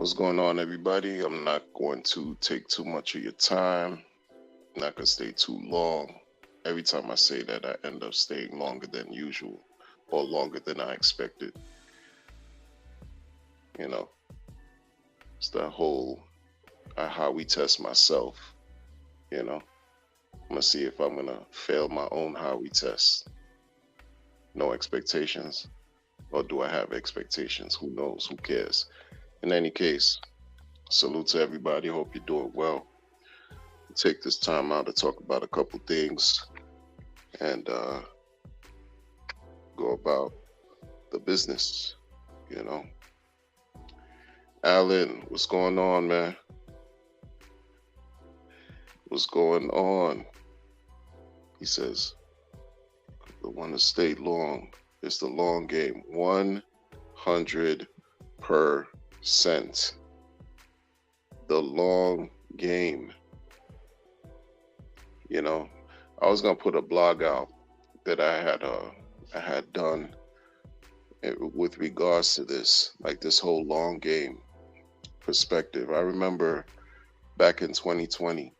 What's going on, everybody? I'm not going to take too much of your time. I'm not going to stay too long. Every time I say that, I end up staying longer than usual or longer than I expected. You know, it's that whole how we test myself. You know, I'm going to see if I'm going to fail my own how we test. No expectations. Or do I have expectations? Who knows? Who cares? In any case, salute to everybody. Hope you're doing well. Take this time out to talk about a couple things and go about the business. You know, Alan, what's going on, man? What's going on? He says, the one to stay long is the long game. 100%. The long game. You know, I was gonna put a blog out that I had done with regards to this, like this whole long game perspective. I remember back in 2020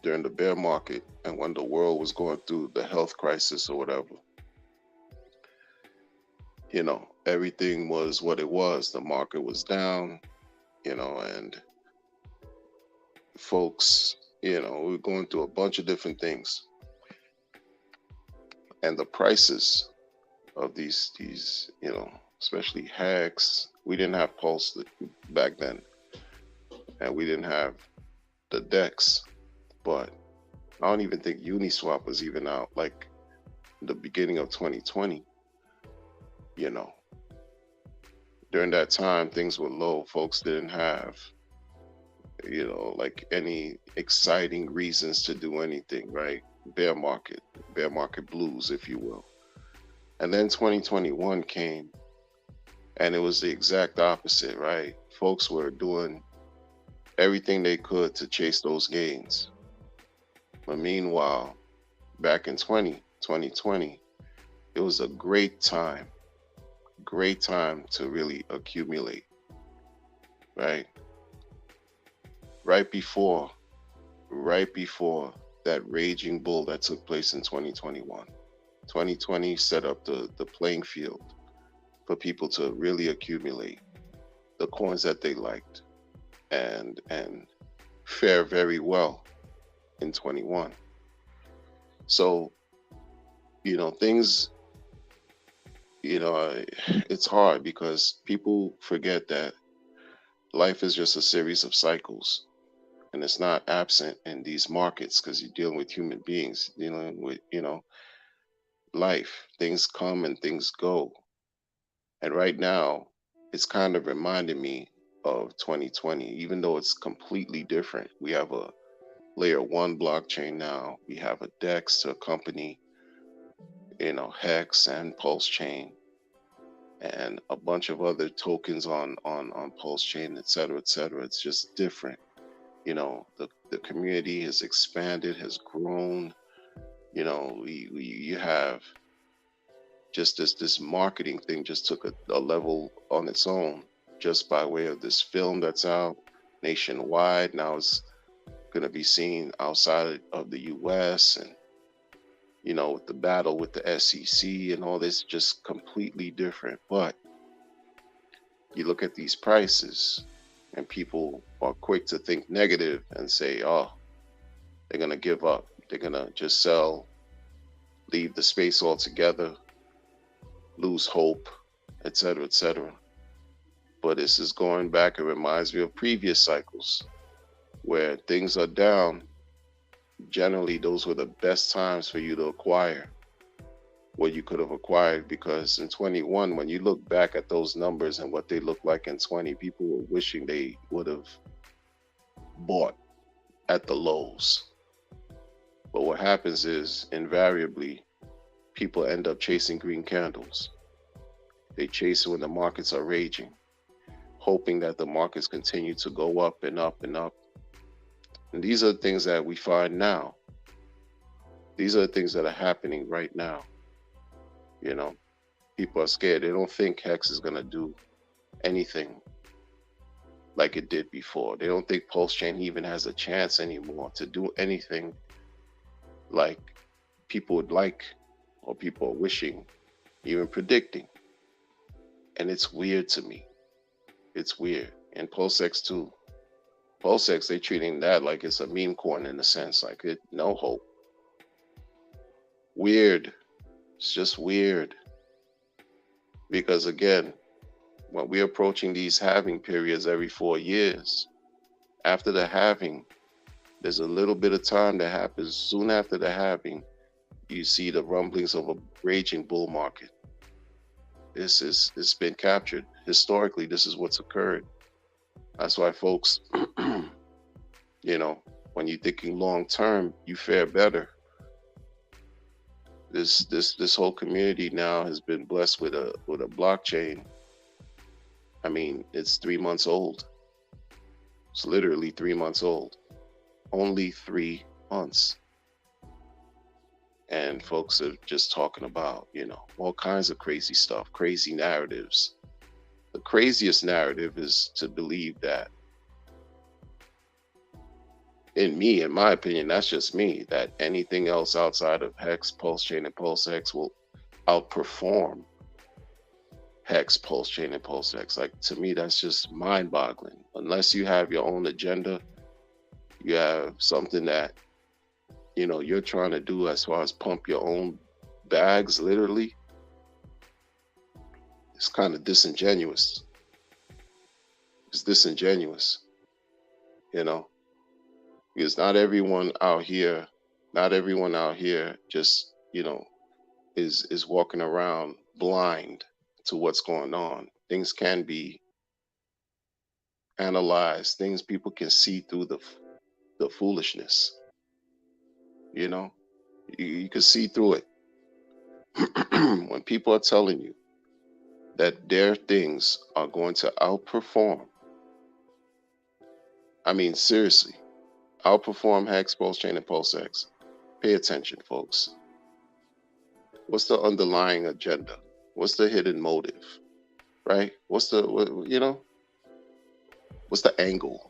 during the bear market and when the world was going through the health crisis or whatever, everything was what it was. The market was down, and folks, we were going through a bunch of different things. And the prices of these, especially hacks, we didn't have Pulse back then, and we didn't have the DEX, but I don't even think Uniswap was even out like the beginning of 2020. During that time, things were low. Folks didn't have, like any exciting reasons to do anything, right? Bear market blues, if you will. And then 2021 came, and it was the exact opposite, right? Folks were doing everything they could to chase those gains. But meanwhile, back in 2020, it was a great time to really accumulate, right? Right before that raging bull that took place in 2021. 2020 set up the playing field for people to really accumulate the coins that they liked and fare very well in 21. So, things, it's hard because people forget that life is just a series of cycles, and it's not absent in these markets because you're dealing with human beings, dealing with, life. Things come and things go. And right now, it's kind of reminding me of 2020, even though it's completely different. We have a layer one blockchain now. We have a DEX to accompany, Hex and Pulse Chain, and a bunch of other tokens on Pulse Chain, et cetera, et cetera. It's just different. The community has expanded, has grown. You have just this marketing thing just took a level on its own just by way of this film that's out nationwide. Now it's going to be seen outside of the US, and with the battle with the SEC and all this, just completely different. But you look at these prices and people are quick to think negative and say, oh, they're going to give up, they're going to just sell, leave the space altogether, lose hope, etc., etc. But this is going back. It reminds me of previous cycles where things are down. Generally, those were the best times for you to acquire what you could have acquired, because in 21, when you look back at those numbers and what they looked like in 20, people were wishing they would have bought at the lows. But what happens is, invariably, people end up chasing green candles. They chase it when the markets are raging, hoping that the markets continue to go up and up and up. And these are the things that we find now. These are the things that are happening right now. People are scared. They don't think Hex is going to do anything. like it did before. They don't think pulse chain even has a chance anymore to do anything like people would like, or people are wishing, even predicting. And it's weird to me. It's weird. And PulseX too. PulseX, they treating that like it's a meme coin in a sense, like it no hope. Weird. It's just weird. Because again, when we're approaching these halving periods every 4 years, after the halving, there's a little bit of time that happens. Soon after the halving, you see the rumblings of a raging bull market. It's been captured. Historically, this is what's occurred. That's why folks, you know, when you're thinking long term, you fare better. This whole community now has been blessed with a blockchain. I mean, it's 3 months old. It's literally 3 months old. Only 3 months. And folks are just talking about, you know, all kinds of crazy stuff, crazy narratives. The craziest narrative is to believe that, in my opinion, that's just me, that anything else outside of Hex, Pulse Chain, and PulseX will outperform Hex, Pulse Chain, and PulseX. Like, to me, that's just mind boggling. Unless you have your own agenda, you have something that, you know, you're trying to do as far as pump your own bags, literally, it's kind of disingenuous. It's disingenuous, you know, because not everyone out here just, you know, is walking around blind to what's going on. Things can be analyzed. Things, people can see through the foolishness. You know, you can see through it. When people are telling you that their things are going to outperform, I mean, seriously, outperform Hex, Pulse Chain, and PulseX. Pay attention, folks. What's the underlying agenda? What's the hidden motive? Right? What's the, you know, what's the angle?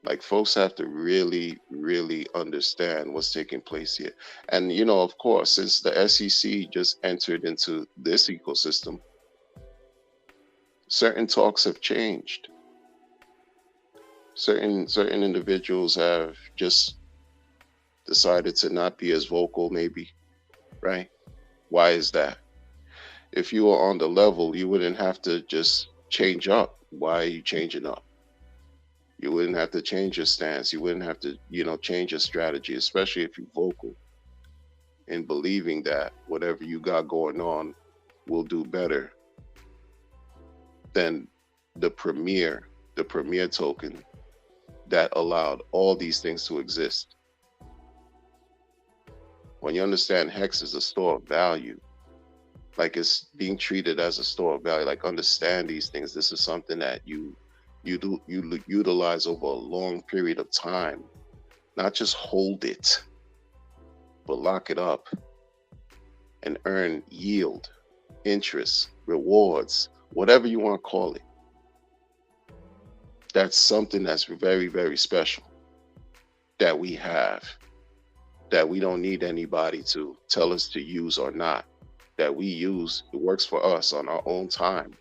Like, folks have to really, really understand what's taking place here. And, you know, of course, since the SEC just entered into this ecosystem, certain talks have changed. Certain individuals have just decided to not be as vocal, maybe, right? Why is that? If you were on the level, you wouldn't have to just change up. Why are you changing up? You wouldn't have to change your stance. You wouldn't have to, you know, change your strategy, especially if you're vocal in believing that whatever you got going on will do better than the premier token that allowed all these things to exist. When you understand Hex is a store of value, like it's being treated as a store of value, like understand these things. This is something that you utilize over a long period of time, not just hold it, but lock it up and earn yield, interest, rewards, whatever you want to call it. That's something that's very, very special that we have, that we don't need anybody to tell us to use or not, that we use. It works for us on our own time.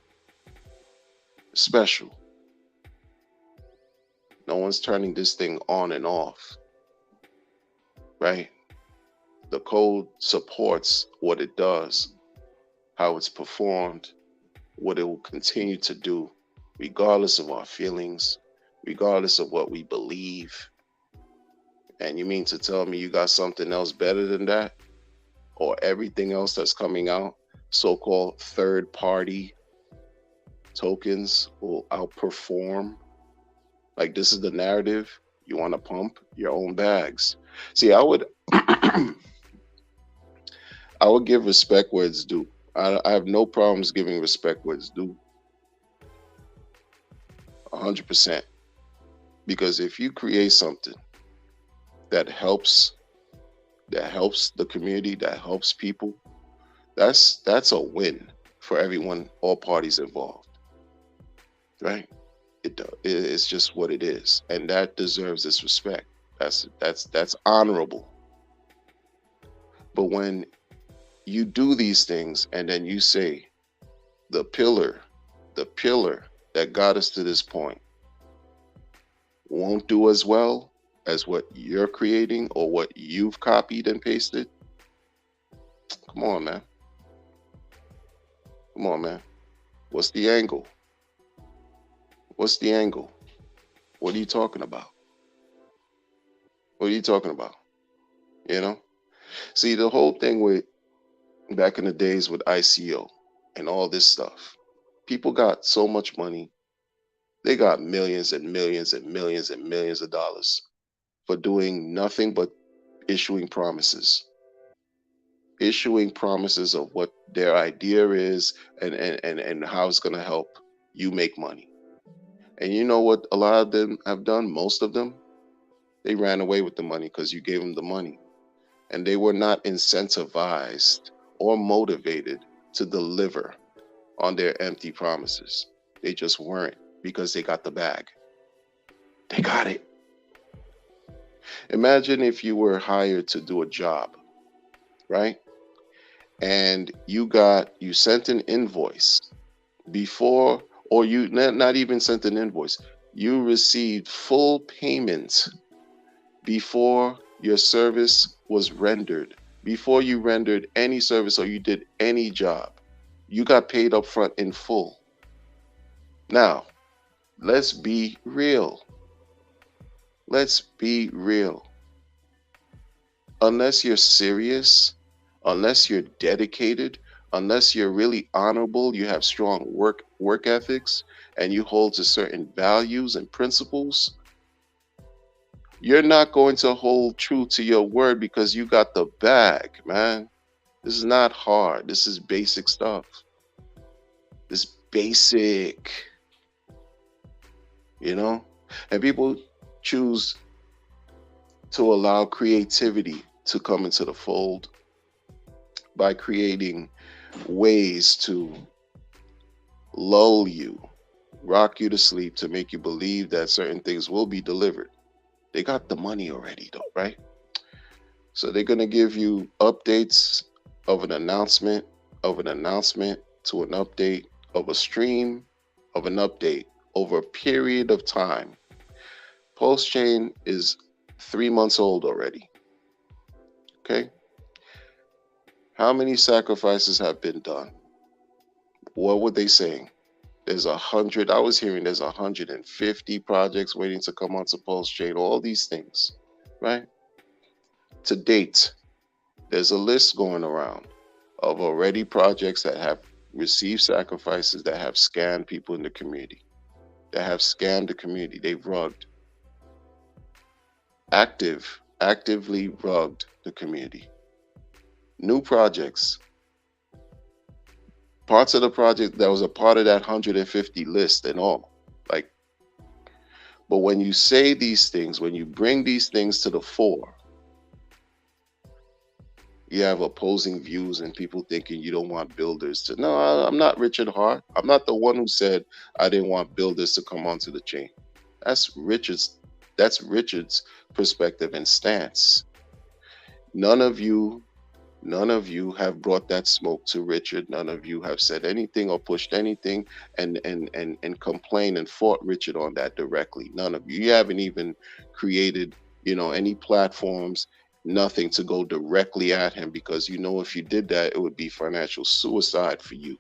Special. No one's turning this thing on and off, right? The code supports what it does, how it's performed, what it will continue to do, regardless of our feelings, regardless of what we believe. And you mean to tell me you got something else better than that? Or everything else that's coming out, so-called third-party tokens, will outperform? Like, this is the narrative? You want to pump your own bags? See, I would I would give respect where it's due. I have no problems giving respect where it's due. 100%. Because if you create something that helps the community, that helps people, that's a win for everyone, all parties involved, right? It's just what it is, and that deserves its respect. That's honorable. But when you do these things and then you say the pillar, the pillar that got us to this point won't do as well as what you're creating or what you've copied and pasted, come on, man. Come on, man. What's the angle? What's the angle? What are you talking about? What are you talking about? You know? See, the whole thing with back in the days with ICO and all this stuff, people got so much money. They got millions and millions and millions and millions of dollars for doing nothing but issuing promises. Issuing promises of what their idea is and how it's going to help you make money. And you know what a lot of them have done? Most of them, they ran away with the money because you gave them the money. And they were not incentivized or motivated to deliver on their empty promises. They just weren't because they got the bag. They got it. Imagine if you were hired to do a job, right? And you sent an invoice before, or you not even sent an invoice. You received full payment before your service was rendered, before you rendered any service or you did any job. You got paid up front in full. Now, let's be real. Let's be real. Unless you're serious, unless you're dedicated, unless you're really honorable, you have strong work ethics, and you hold to certain values and principles, you're not going to hold true to your word because you got the bag, man. This is not hard. This is basic stuff. This basic, you know? And people choose to allow creativity to come into the fold by creating ways to lull you, rock you to sleep, to make you believe that certain things will be delivered. They got the money already, though, right? So they're going to give you updates of an announcement, to an update, of a stream, of an update over a period of time. Pulsechain is 3 months old already. Okay? How many sacrifices have been done? What were they saying? There's 100. I was hearing there's 150 projects waiting to come onto Pulsechain. All these things, right? To date, there's a list going around of already projects that have received sacrifices, that have scammed people in the community, that have scammed the community. They've rugged, actively rugged the community. New projects, parts of the project that was a part of that 150 list and all. Like, but when you say these things, when you bring these things to the fore, you have opposing views and people thinking you don't want builders to. No, I'm not Richard Hart. I'm not the one who said I didn't want builders to come onto the chain. That's Richard's perspective and stance. None of you have brought that smoke to Richard. None of you have said anything or pushed anything and complained and fought Richard on that directly. None of you. You haven't even created, any platforms, nothing to go directly at him, because if you did that, it would be financial suicide for you.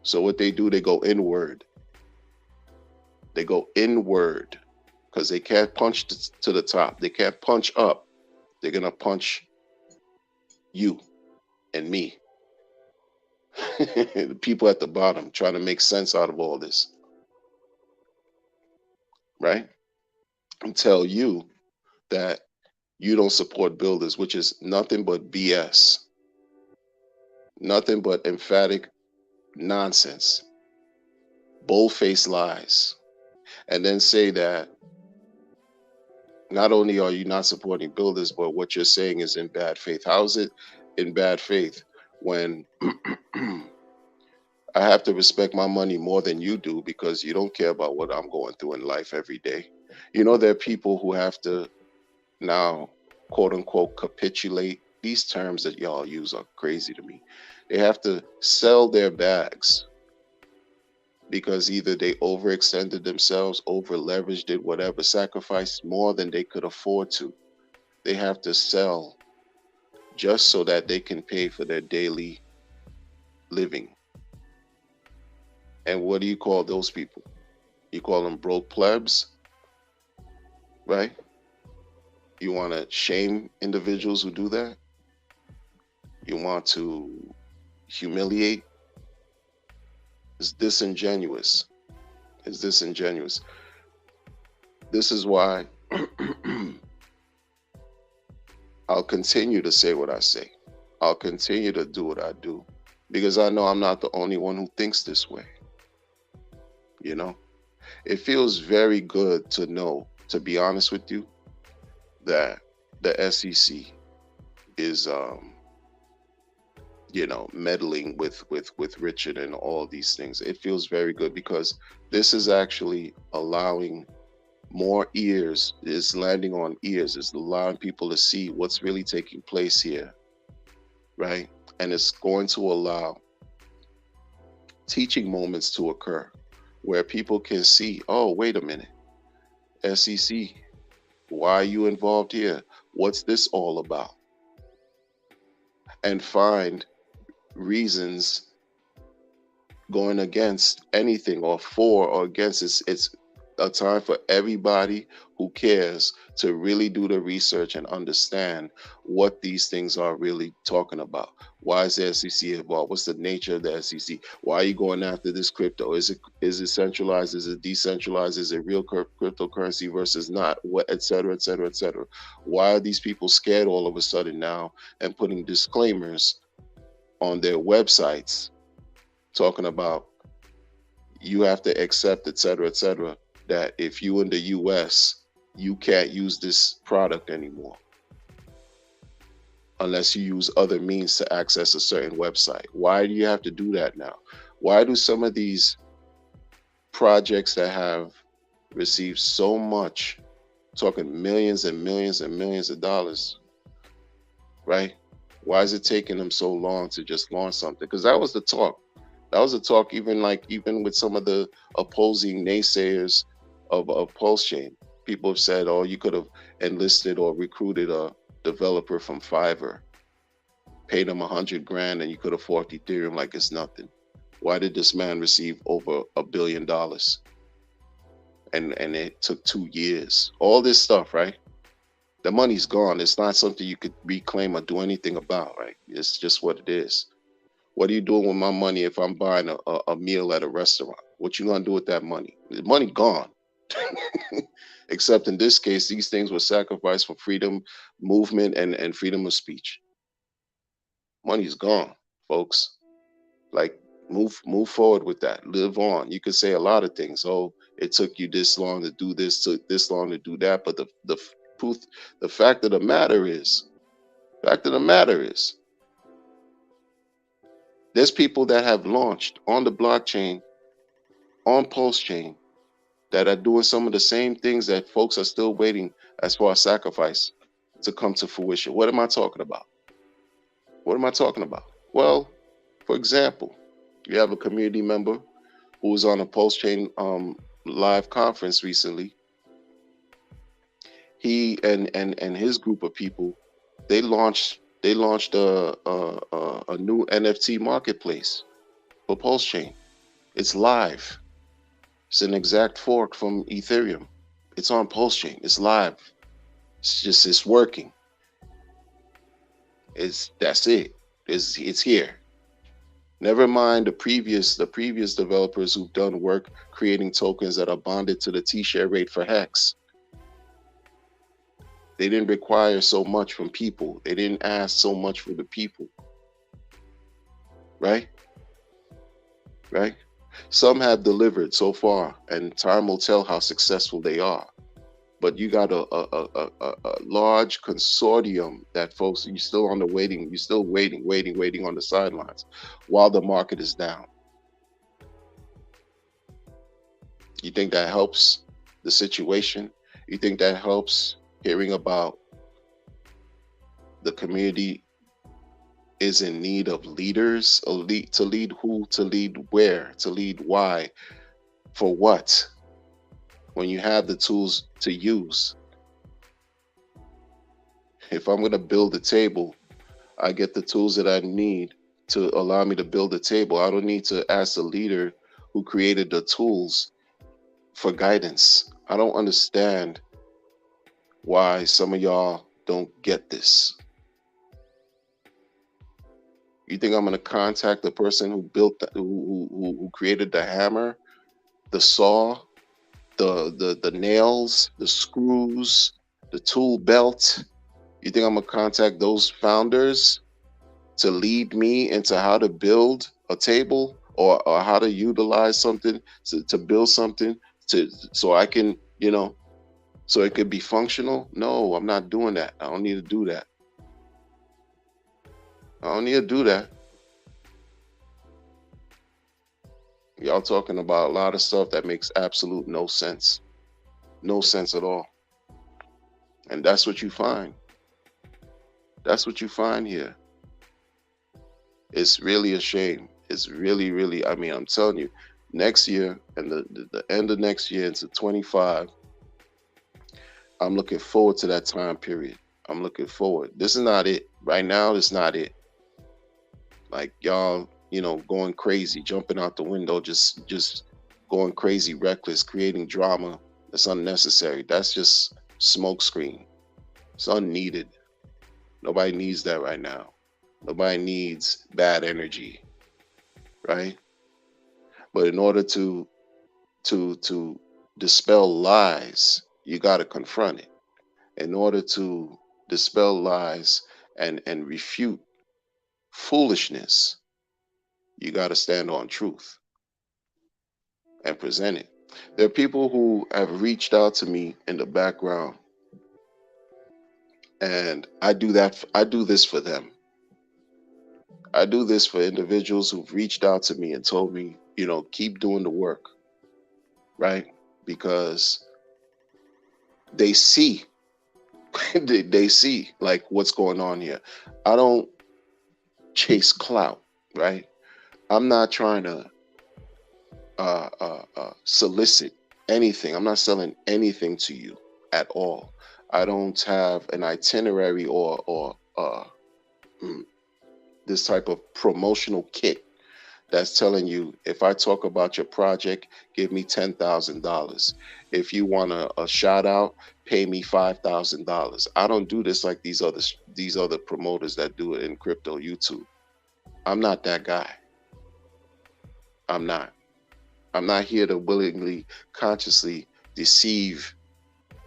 So what they do, they go inward. They go inward because they can't punch to the top. They can't punch up. They're going to punch you and me. The people at the bottom trying to make sense out of all this. Right? And tell you that you don't support builders, which is nothing but BS. Nothing but emphatic nonsense. Bold-faced lies. And then say that not only are you not supporting builders, but what you're saying is in bad faith. How is it in bad faith when I have to respect my money more than you do because you don't care about what I'm going through in life every day. You know, there are people who have to now, quote unquote, capitulate. These terms that y'all use are crazy to me. They have to sell their bags because either they overextended themselves, over leveraged it, whatever, sacrificed more than they could afford to. They have to sell just so that they can pay for their daily living. And what do you call those people? You call them broke plebs, right? You want to shame individuals who do that? You want to humiliate? It's disingenuous. It's disingenuous. This is why I'll continue to say what I say. I'll continue to do what I do because I know I'm not the only one who thinks this way. You know, it feels very good to know, to be honest with you, that the SEC is, meddling with Richard and all these things. It feels very good because this is actually allowing more ears, is landing on ears, is allowing people to see what's really taking place here, right? And it's going to allow teaching moments to occur where people can see, oh, wait a minute, SEC, why are you involved here? What's this all about? And find reasons going against anything or for or against. It's a time for everybody who cares to really do the research and understand what these things are really talking about. Why is the SEC involved? What's the nature of the SEC? Why are you going after this crypto? Is it centralized? Is it decentralized? Is it real cryptocurrency versus not? What, et cetera, et cetera, et cetera. Why are these people scared all of a sudden now and putting disclaimers on their websites talking about you have to accept, et cetera, that if you in the US, you can't use this product anymore unless you use other means to access a certain website. Why do you have to do that now? Why do some of these projects that have received so much, talking millions and millions and millions of dollars, right? Why is it taking them so long to just launch something? Because that was the talk. That was the talk, even with some of the opposing naysayers of pulsechain. People have said, "Oh, you could have enlisted or recruited a developer from Fiverr, paid him 100 grand, and you could have forked Ethereum like it's nothing." Why did this man receive over $1 billion? And it took 2 years. All this stuff, right? The money's gone. It's not something you could reclaim or do anything about, right? It's just what it is. What are you doing with my money if I'm buying a meal at a restaurant? What you gonna do with that money? The money gone. Except in this case, these things were sacrificed for freedom, movement, and freedom of speech. Money's gone, folks. Like move forward with that. Live on. You could say a lot of things. Oh, it took you this long to do this, took this long to do that. But the truth, the fact of the matter is, there's people that have launched on the blockchain, on Pulse Chain, that are doing some of the same things that folks are still waiting as far as sacrifice to come to fruition. What am I talking about? What am I talking about? Well, for example, you have a community member who was on a Pulse Chain live conference recently. He and his group of people, they launched a new NFT marketplace for Pulse Chain. It's live. It's an exact fork from Ethereum. It's on Pulse Chain. It's live. It's working. That's it. It's here. Never mind the previous developers who've done work creating tokens that are bonded to the T-share rate for Hex. They didn't require so much from people. They didn't ask so much from the people. Right? Right? Some have delivered so far, and time will tell how successful they are. But you got a large consortium that folks, you're still on the waiting, you're still waiting on the sidelines while the market is down. You think that helps the situation? You think that helps hearing about the community is in need of leaders, to lead who, to lead where, to lead why, for what, when you have the tools to use? If I'm going to build a table, I get the tools that I need to allow me to build a table. I don't need to ask the leader who created the tools for guidance. I don't understand why some of y'all don't get this. You think I'm going to contact the person who built who created the hammer, the saw, the nails, the screws, the tool belt? You think I'm going to contact those founders to lead me into how to build a table, or how to utilize something to build something so I can, so it could be functional? No, I'm not doing that. I don't need to do that. I don't need to do that. Y'all talking about a lot of stuff that makes absolute no sense. No sense at all. And that's what you find. That's what you find here. It's really a shame. It's really, really, I mean, I'm telling you, next year and the end of next year into 25, I'm looking forward to that time period. I'm looking forward. This is not it. Right now, it's not it. Like y'all, going crazy, jumping out the window, just going crazy, reckless, creating drama that's unnecessary. That's just smokescreen. It's unneeded. Nobody needs that right now. Nobody needs bad energy, right? But in order to dispel lies, you got to confront it. In order to dispel lies and refute foolishness, you got to stand on truth and present it. There are people who have reached out to me in the background, and I do this for them. I do this for individuals who've reached out to me and told me, keep doing the work, right? Because they see, they see like what's going on here. I don't chase clout, right? I'm not trying to solicit anything. I'm not selling anything to you at all. I don't have an itinerary or this type of promotional kit that's telling you, if I talk about your project, give me $10,000. If you want a shout out, pay me $5,000. I don't do this like these other promoters that do it in crypto YouTube. I'm not that guy. I'm not. I'm not here to willingly, consciously deceive,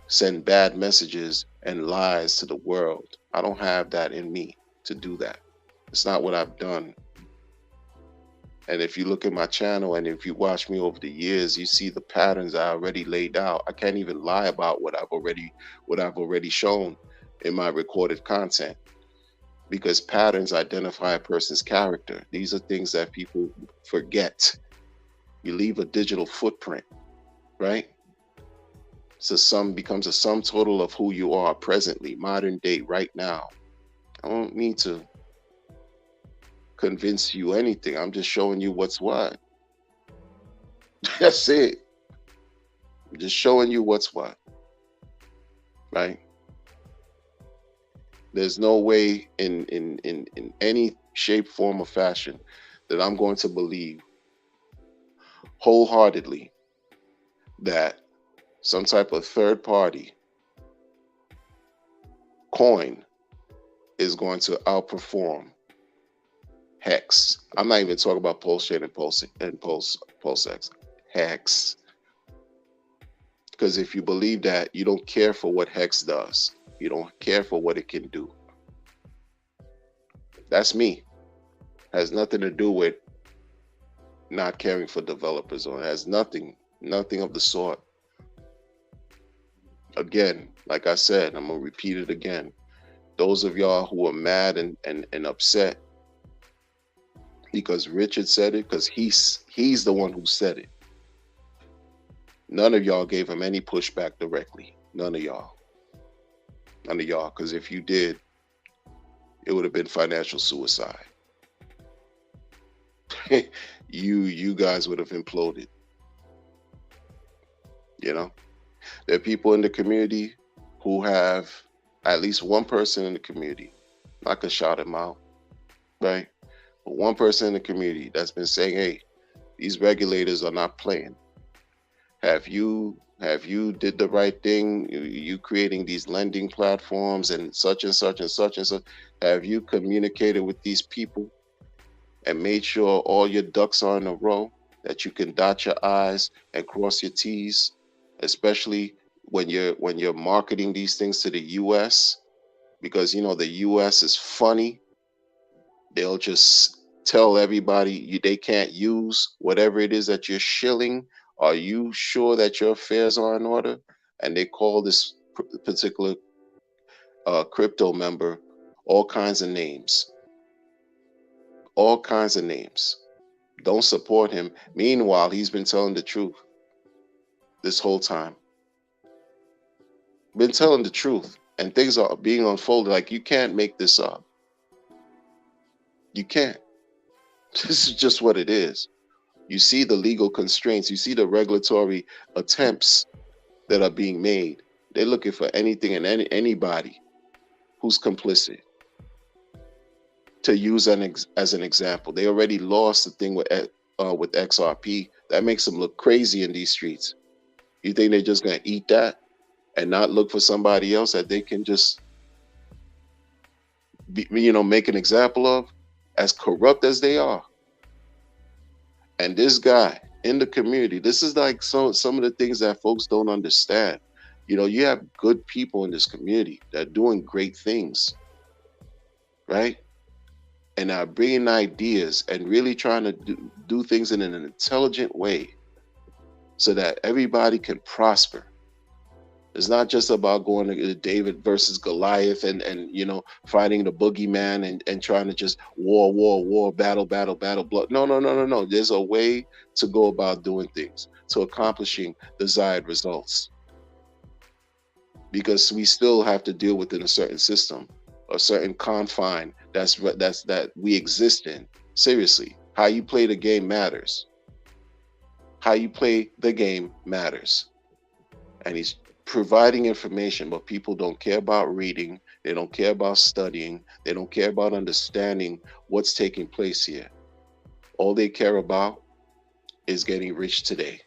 send bad messages and lies to the world. I don't have that in me to do that. It's not what I've done. And if you look at my channel and if you watch me over the years, you see the patterns I already laid out. I can't even lie about what I've already shown in my recorded content, because patterns identify a person's character. These are things that people forget. You leave a digital footprint, right? So becomes a sum total of who you are presently, modern day, right now. I don't need to convince you anything. I'm just showing you what's what. That's it. I'm just showing you what's what, right? There's no way in any shape, form, or fashion that I'm going to believe wholeheartedly that some type of third party coin is going to outperform Hex. I'm not even talking about pulsechain and pulsex. Hex. Because if you believe that, you don't care for what Hex does. You don't care for what it can do. That's me. Has nothing to do with not caring for developers, or it has nothing of the sort. Again, like I said, I'm gonna repeat it again. Those of y'all who are mad and upset because Richard said it, because he's the one who said it. None of y'all gave him any pushback directly. None of y'all. None of y'all. Because if you did, it would have been financial suicide. You guys would have imploded. You know, there are people in the community who have at least one person in the community. I could shout him out, right? But one person in the community that's been saying, "Hey, these regulators are not playing. Have you did the right thing? You creating these lending platforms and such and such and such and such. Have you communicated with these people and made sure all your ducks are in a row, that you can dot your I's and cross your T's, especially when you're marketing these things to the US, because the US is funny. They'll just tell everybody they can't use whatever it is that you're shilling. Are you sure that your affairs are in order? And they call this particular crypto member all kinds of names, all kinds of names. Don't support him. Meanwhile, he's been telling the truth this whole time. Been telling the truth, and things are being unfolded. Like, you can't make this up. You can't. This is just what it is. You see the legal constraints. You see the regulatory attempts that are being made. They're looking for anything and anybody who's complicit to use as an example. They already lost the thing with XRP. That makes them look crazy in these streets. You think they're just gonna eat that and not look for somebody else that they can just make an example of, as corrupt as they are? And this guy in the community, this is like some of the things that folks don't understand. You have good people in this community that are doing great things, right? And are bringing ideas and really trying to do things in an intelligent way so that everybody can prosper. It's not just about going to David versus Goliath and fighting the boogeyman and trying to just war, battle, blood. No. There's a way to go about doing things, to accomplishing desired results. Because we still have to deal within a certain system, a certain confine that we exist in. Seriously, how you play the game matters. How you play the game matters. And he's providing information, but people don't care about reading. They don't care about studying. They don't care about understanding what's taking place here. All they care about is getting rich today.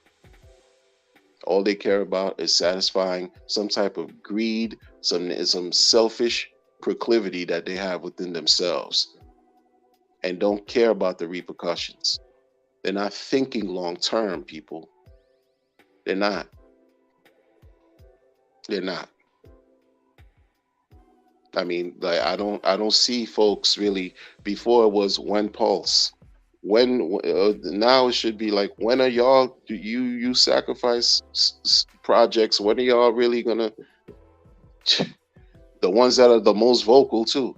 All they care about is satisfying some type of greed, some selfish proclivity that they have within themselves, and don't care about the repercussions. They're not thinking long term, people. They're not. They're not. I mean, like, I don't see folks really. Before it was one pulse. Now it should be like, when are y'all? Do you sacrifice projects? When are y'all really gonna? The ones that are the most vocal too.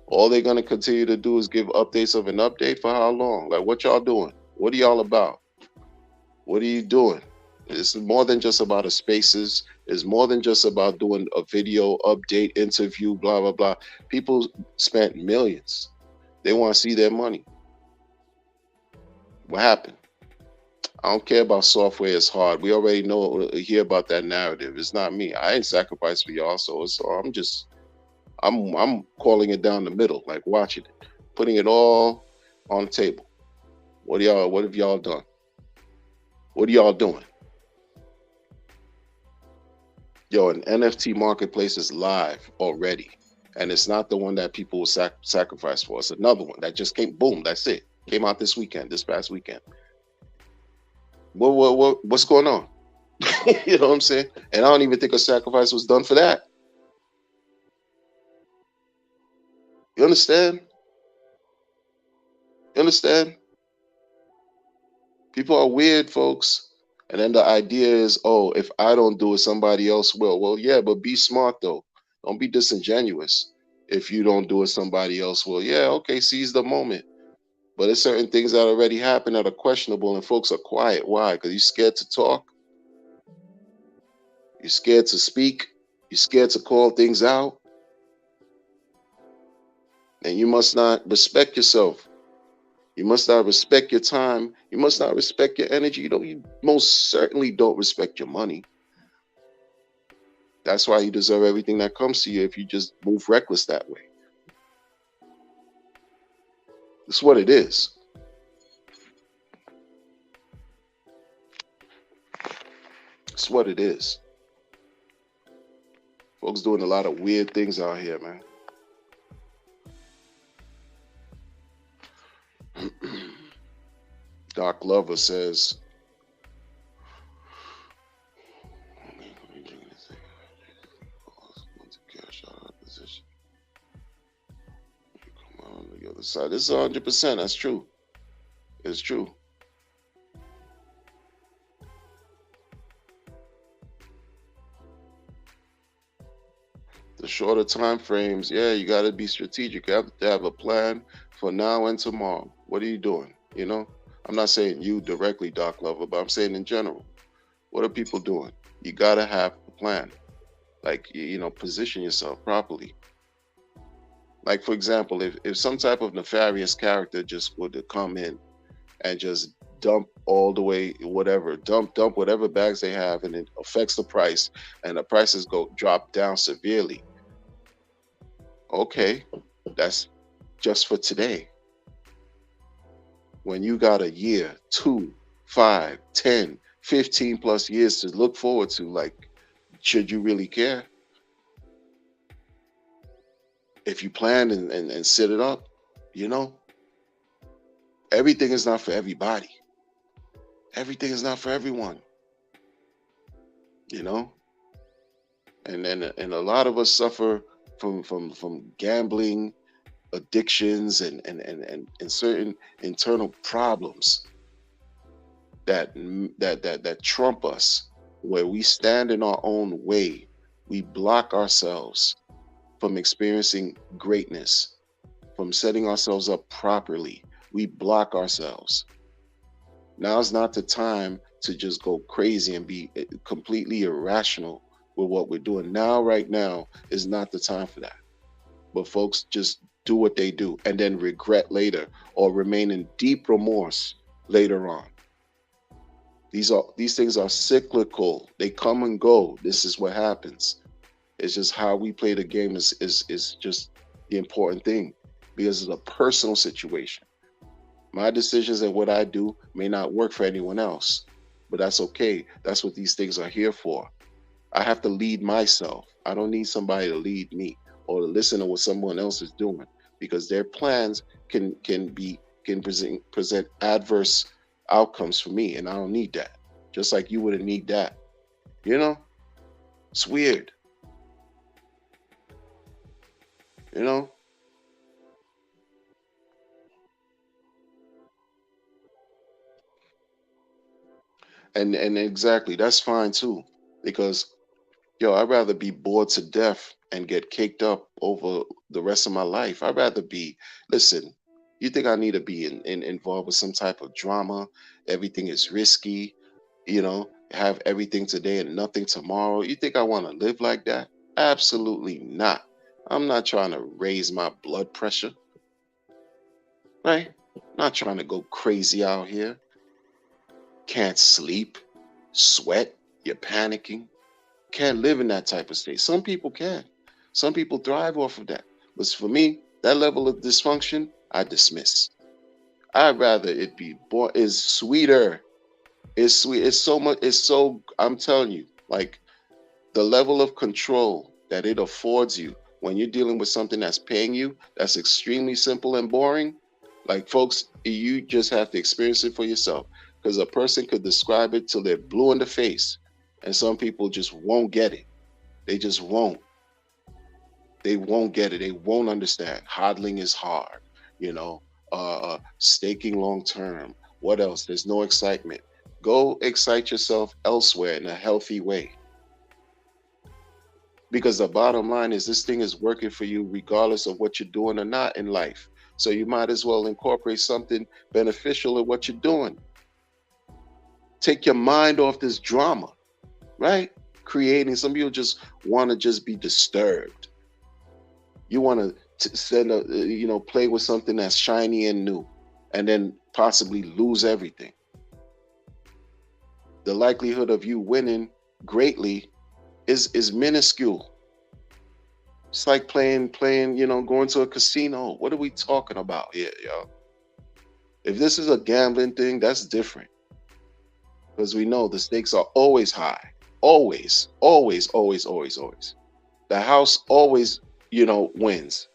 All they're gonna continue to do is give updates of an update for how long? Like, what y'all doing? What are y'all about? What are you doing? It's more than just about a spaces. It's more than just about doing a video update, interview, blah, blah, blah. People spent millions. They want to see their money. What happened? I don't care about software is hard. We already hear about that narrative. It's not me. I ain't sacrificed for y'all, so I'm calling it down the middle, like watching it, putting it all on the table. What have y'all done? What are y'all doing? Yo, an NFT marketplace is live already, and it's not the one that people will sacrifice for. It's another one that just came. Boom, that's it. Came out this past weekend. What's going on? You know what I'm saying? And I don't even think a sacrifice was done for that. You understand? You understand? People are weird, folks. And then the idea is, oh, if I don't do it, somebody else will. Well, yeah, but be smart though. Don't be disingenuous. If you don't do it, somebody else will. Yeah, okay, seize the moment. But there's certain things that already happen that are questionable, and folks are quiet. Why? Because you're scared to talk. You're scared to speak. You're scared to call things out. And you must not respect yourself. You must not respect your time. You must not respect your energy. You most certainly don't respect your money. That's why you deserve everything that comes to you if you just move reckless that way. That's what it is. It's what it is. Folks doing a lot of weird things out here, man. Doc Lover says, on the other side. This is 100%. That's true. It's true. The shorter time frames, yeah, you got to be strategic. You have to have a plan for now and tomorrow. What are you doing? You know, I'm not saying you directly, Doc Lover, but I'm saying in general. What are people doing? You got to have a plan. Like, position yourself properly. Like, for example, if some type of nefarious character just would come in and just dump all the way whatever, dump whatever bags they have, and it affects the price, and the prices drop down severely. Okay, that's just for today. When you got a year, 2, 5, 10, 15 plus years to look forward to, like, should you really care? If you plan and set it up, everything is not for everybody. Everything is not for everyone. And a lot of us suffer from gambling, addictions, and certain internal problems that trump us, where we stand in our own way. We block ourselves from experiencing greatness, from setting ourselves up properly. We block ourselves. Now's not the time to just go crazy and be completely irrational with what we're doing. Right now is not the time for that. But folks just do what they do and then regret later, or remain in deep remorse later on. These things are cyclical. They come and go. This is what happens. It's just how we play the game is just the important thing, because it's a personal situation. My decisions and what I do may not work for anyone else, but that's okay. That's what these things are here for. I have to lead myself. I don't need somebody to lead me or to listen to what someone else is doing, because their plans can present adverse outcomes for me, and I don't need that. Just like you wouldn't need that. It's weird. And exactly, that's fine too, because I'd rather be bored to death and get caked up over the rest of my life. I'd rather be, listen, you think I need to be involved with some type of drama? Everything is risky, have everything today and nothing tomorrow. You think I want to live like that? Absolutely not. I'm not trying to raise my blood pressure, right? Not trying to go crazy out here. Can't sleep, sweat, you're panicking. Can't live in that type of state. Some people can. Some people thrive off of that. But for me, that level of dysfunction, I dismiss. I'd rather it be is sweeter. It's sweet. It's so much. It's so, I'm telling you, like, the level of control that it affords you when you're dealing with something that's paying you, that's extremely simple and boring. Like, folks, you just have to experience it for yourself, because a person could describe it till they're blue in the face, and some people just won't get it. They just won't. They won't get it. They won't understand. Hodling is hard, staking long term. What else? There's no excitement. Go excite yourself elsewhere in a healthy way. Because the bottom line is, this thing is working for you regardless of what you're doing or not in life. So you might as well incorporate something beneficial in what you're doing. Take your mind off this drama, right? creating. Some people just want to just be disturbed. You want to send a, play with something that's shiny and new, and then possibly lose everything. The likelihood of you winning greatly is minuscule. It's like playing, going to a casino. What are we talking about here, y'all? If this is a gambling thing, that's different. Because we know the stakes are always high. Always, always, always, always, always. The house always, wins.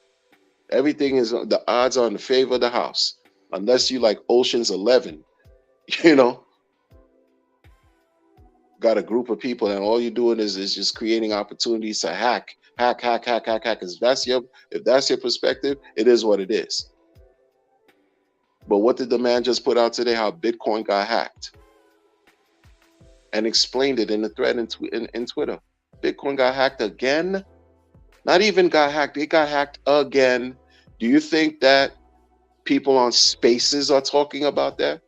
Everything is, the odds are in the favor of the house. Unless you like Ocean's 11, you know, got a group of people and all you're doing is just creating opportunities to hack. If that's your perspective, it is what it is. But what did the man just put out today? How Bitcoin got hacked, and explained it in the thread in Twitter. Bitcoin got hacked again. Not even got hacked; it got hacked again. Do you think that people on Spaces are talking about that?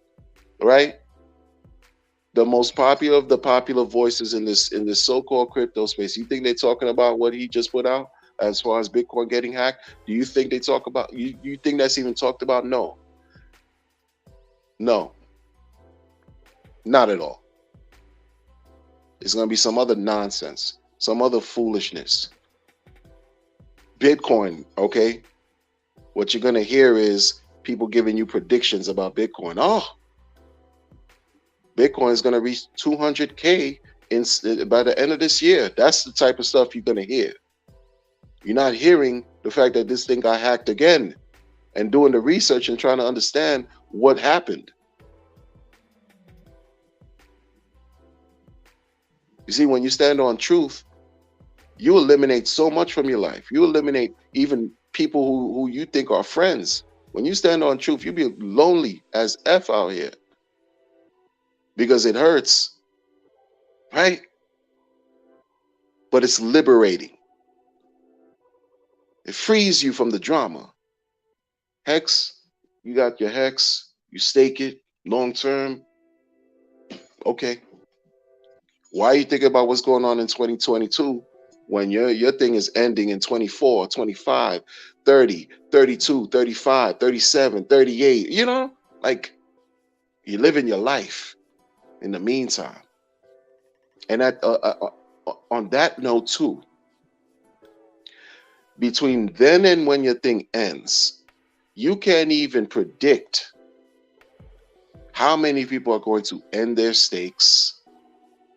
Right? The most popular of the popular voices in this so-called crypto space. You think they're talking about what he just put out as far as Bitcoin getting hacked? Do you think they talk about? You think that's even talked about? No. No, not at all. It's going to be some other nonsense, some other foolishness. Bitcoin, okay? What you're going to hear is people giving you predictions about Bitcoin. Oh, Bitcoin is going to reach 200K by the end of this year. That's the type of stuff you're going to hear. You're not hearing the fact that this thing got hacked again, and doing the research and trying to understand what happened. You see, when you stand on truth, you eliminate so much from your life. You eliminate even people who you think are friends. When you stand on truth, you be lonely as F out here because it hurts, right? But it's liberating. It frees you from the drama. Hex, you got your hex, you stake it long term. Okay. Why are you thinking about what's going on in 2022 when your thing is ending in 24, 25, 30, 32, 35, 37, 38? You know, like you're living your life in the meantime. And on that note too, between then and when your thing ends, you can't even predict how many people are going to end their stakes.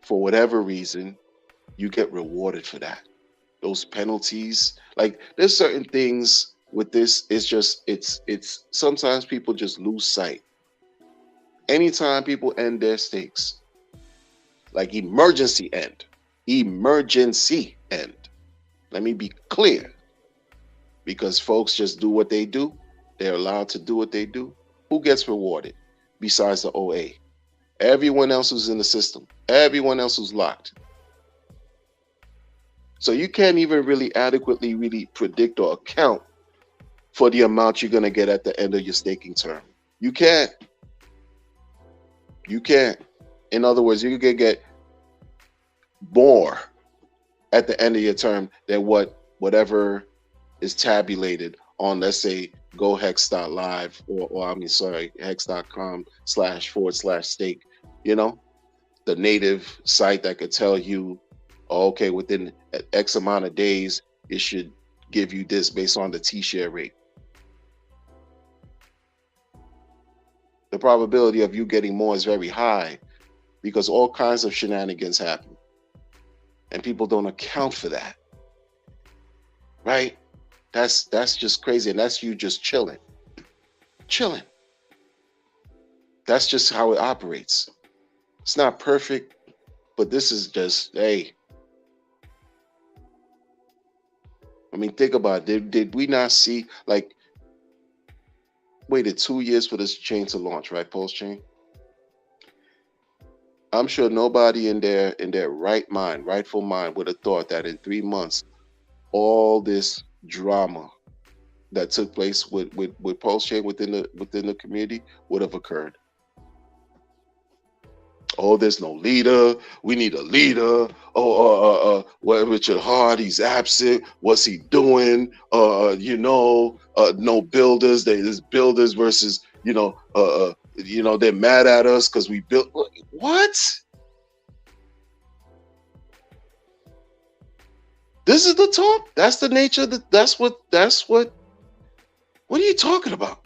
For whatever reason, you get rewarded for that. Those penalties, like there's certain things with this, it's sometimes people just lose sight. Anytime people end their stakes, like emergency end. Let me be clear, because folks just do what they do. They're allowed to do what they do. Who gets rewarded besides the OA? Everyone else who's in the system, everyone else who's locked. So you can't even really adequately really predict or account for the amount you're going to get at the end of your staking term. You can't. You can't. In other words, you can get more at the end of your term than whatever is tabulated on, let's say, gohex.live or hex.com//stake. You know, the native site that could tell you, oh, okay, within X amount of days, it should give you this based on the T-share rate. The probability of you getting more is very high because all kinds of shenanigans happen. And people don't account for that. Right? That's just crazy. And that's you just chilling. Chilling. That's just how it operates. It's not perfect, but this is just, hey. I mean, think about it. Did we not see, like, waited 2 years for this chain to launch, right? pulsechain. I'm sure nobody in their rightful mind would have thought that in 3 months, all this drama that took place with pulsechain within the community would have occurred. Oh, there's no leader. We need a leader. Oh, well, Richard Hart, he's absent. What's he doing? No builders. There's builders versus, they're mad at us because we built. What? This is the talk. That's the nature. What are you talking about?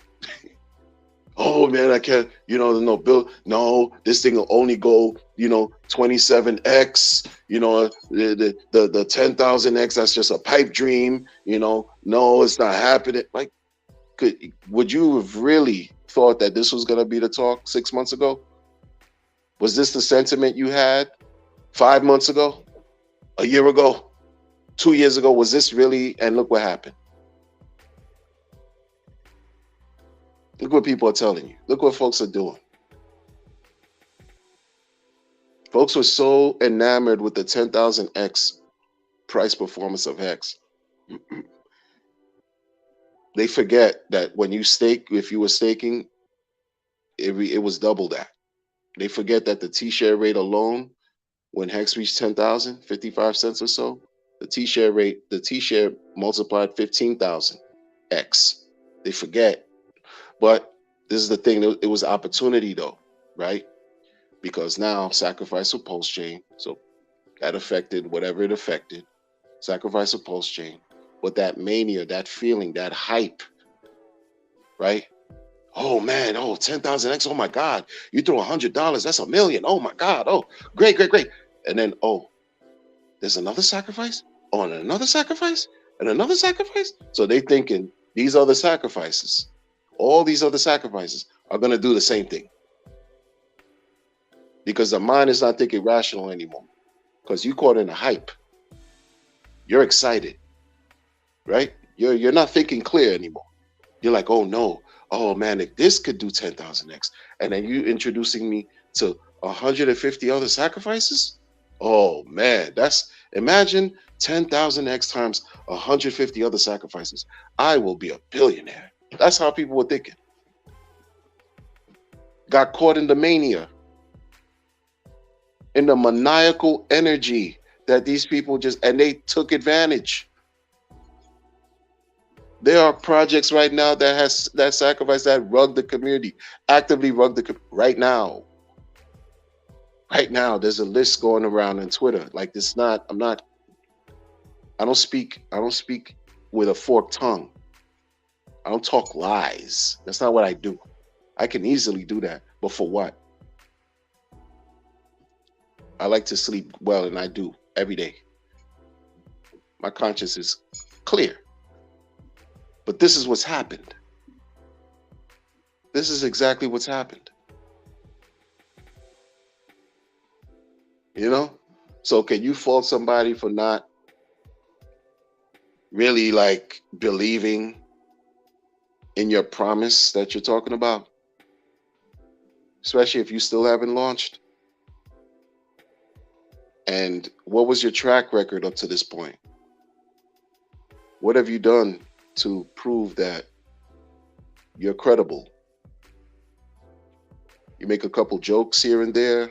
Oh man, I can't, no bill. No, this thing will only go, 27x, the 10,000x, that's just a pipe dream, no, it's not happening. Like, would you have really thought that this was going to be the talk 6 months ago? Was this the sentiment you had 5 months ago, a year ago, 2 years ago? Was this really, and look what happened. Look what people are telling you. Look what folks are doing. Folks were so enamored with the 10,000x price performance of Hex. They forget that when you stake, if you were staking, it was double that. They forget that the T-share rate alone, when Hex reached 10,000, 55 cents or so, the T-share multiplied 15,000x. They forget. But this is the thing, it was opportunity though, right? Because now sacrifice of pulse chain, so that affected whatever it affected, sacrifice of pulse chain, but that mania, that feeling, that hype, right? Oh man, 10,000x, oh my God, you throw $100, that's $1 million, oh my God, oh, great. And then, there's another sacrifice, and another sacrifice, and another sacrifice. So they thinking these other sacrifices, all these other sacrifices are gonna do the same thing. Because the mind is not thinking rational anymore. Because you caught in a hype. You're excited, right? You're not thinking clear anymore. You're like, oh no, oh man, if this could do 10,000x, and then you introducing me to 150 other sacrifices. Oh man, imagine 10,000x times 150 other sacrifices. I will be a billionaire. That's how people were thinking. Got caught in the mania, in the maniacal energy that these people and they took advantage. There are projects right now that sacrifice, that rug the community, actively rug the right now. Right now, there's a list going around on Twitter. Like I don't speak with a forked tongue. I don't talk lies. That's not what I do. I can easily do that, but for what? I like to sleep well, and I do every day. My conscience is clear. But this is what's happened. This is exactly what's happened. So can you fault somebody for not really like believing in your promise that you're talking about? Especially if you still haven't launched. And what was your track record up to this point? What have you done to prove that you're credible? You make a couple jokes here and there.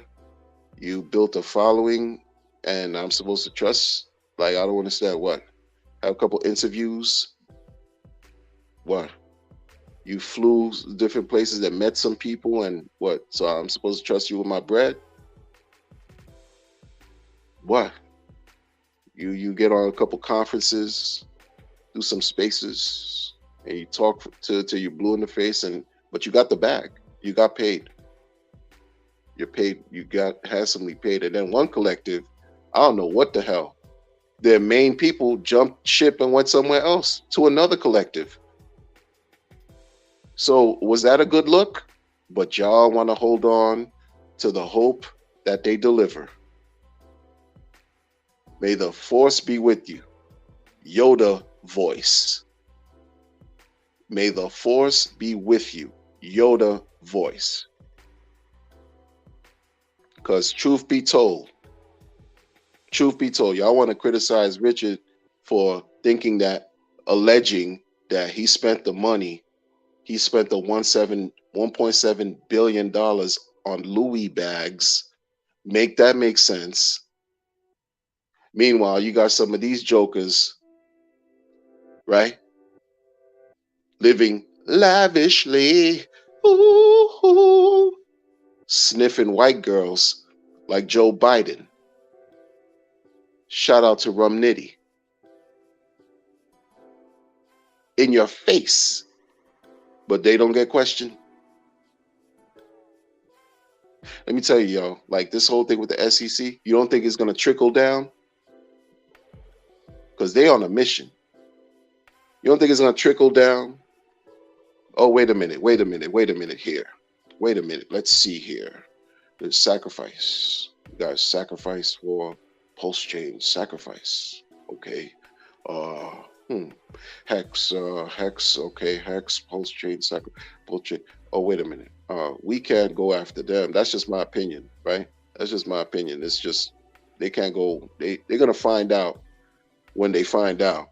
You built a following, and I'm supposed to trust? Like, I don't understand. What? Have a couple interviews? What? You flew different places that met some people, and what? So I'm supposed to trust you with my bread? What? You get on a couple conferences, do some spaces, and you talk till you're blue in the face, but you got the bag. You got paid. You're paid. You got handsomely paid. And then one collective, I don't know what the hell, their main people jumped ship and went somewhere else to another collective. So was that a good look? But y'all want to hold on to the hope that they deliver. May the force be with you. Yoda voice. May the force be with you. Yoda voice. Because truth be told, y'all want to criticize Richard for alleging that he spent the money. He spent the $1.7 billion on Louis bags Make that make sense. Meanwhile, you got some of these jokers, right? Living lavishly, ooh, ooh, sniffing white girls like Joe Biden. Shout out to Rum Nitty. In your face, but they don't get questioned. Let me tell you, yo, like this whole thing with the SEC, you don't think it's going to trickle down? Because they on a mission. You don't think it's going to trickle down? Oh, wait a minute, wait a minute, wait a minute here. Wait a minute, let's see here. There's sacrifice. You guys sacrifice for pulsechain sacrifice. Okay. Uh, hmm. Hex, okay, Hex, pulsechain sacrifice, pulsechain. Oh, wait a minute. We can't go after them. That's just my opinion, right? That's just my opinion. It's just they can't go. They're gonna find out when they find out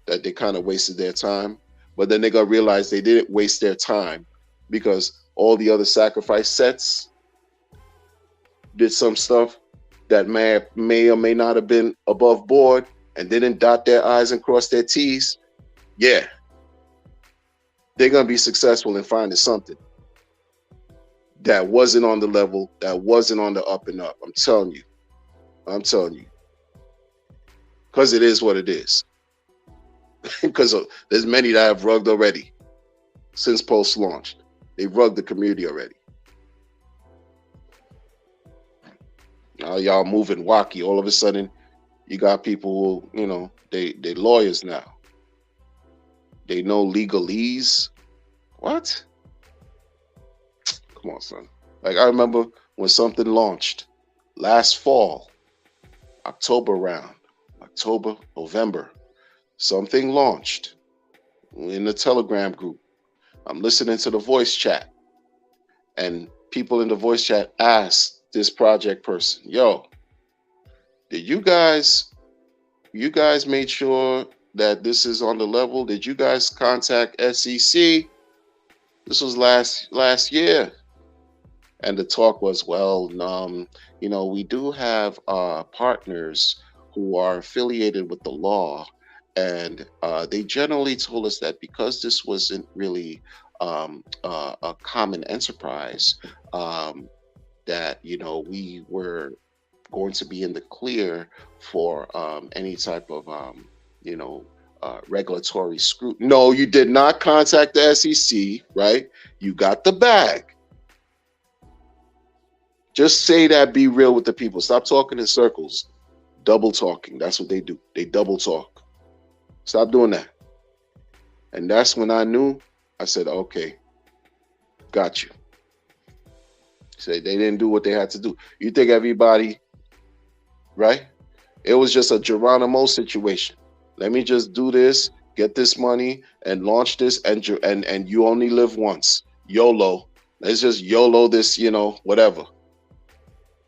that they kind of wasted their time, but then they're gonna realize they didn't waste their time because all the other sacrifice sets did some stuff that may or may not have been above board and didn't dot their I's and cross their T's. Yeah, they're gonna be successful in finding something that wasn't on the level, that wasn't on the up and up. I'm telling you. Because it is what it is. Because there's many that have rugged already since Pulse launched. They've rugged the community already. Now y'all moving wacky. All of a sudden, you got people who, they lawyers now. They know legalese. What? Come on, son. Like I remember when something launched last fall, October round, October, November, something launched in the Telegram group. I'm listening to the voice chat, and people in the voice chat asked this project person, yo, did you guys made sure that this is on the level? Did you guys contact SEC? This was last year. And the talk was, well, we do have partners who are affiliated with the law. And they generally told us that because this wasn't really a common enterprise, that, we were going to be in the clear for any type of, regulatory scrutiny. No, you did not contact the SEC, right? You got the bag. Just say that, be real with the people. Stop talking in circles. Double talking. That's what they do. They double talk. Stop doing that. And that's when I knew. I said, okay, got you. Say they didn't do what they had to do. You think everybody, right? It was just a Geronimo situation. Let me just do this, get this money, and launch this, and you only live once. YOLO. Let's just YOLO this, whatever.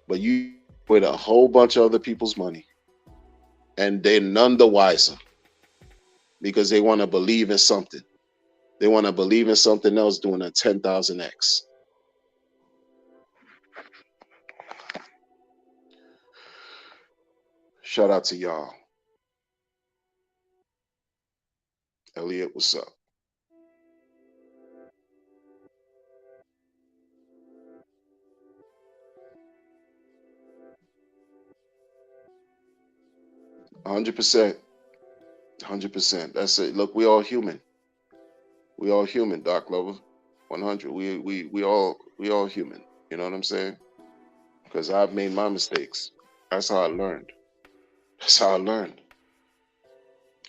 But you with a whole bunch of other people's money, and they're none the wiser because they want to believe in something. They want to believe in something else doing a 10,000x. Shout out to y'all. Elliot, what's up? $100%. 100%. That's it. Look, we all human. We all human, Doc Lover. 100. We all human. You know what I'm saying? Because I've made my mistakes. That's how I learned. That's how I learned.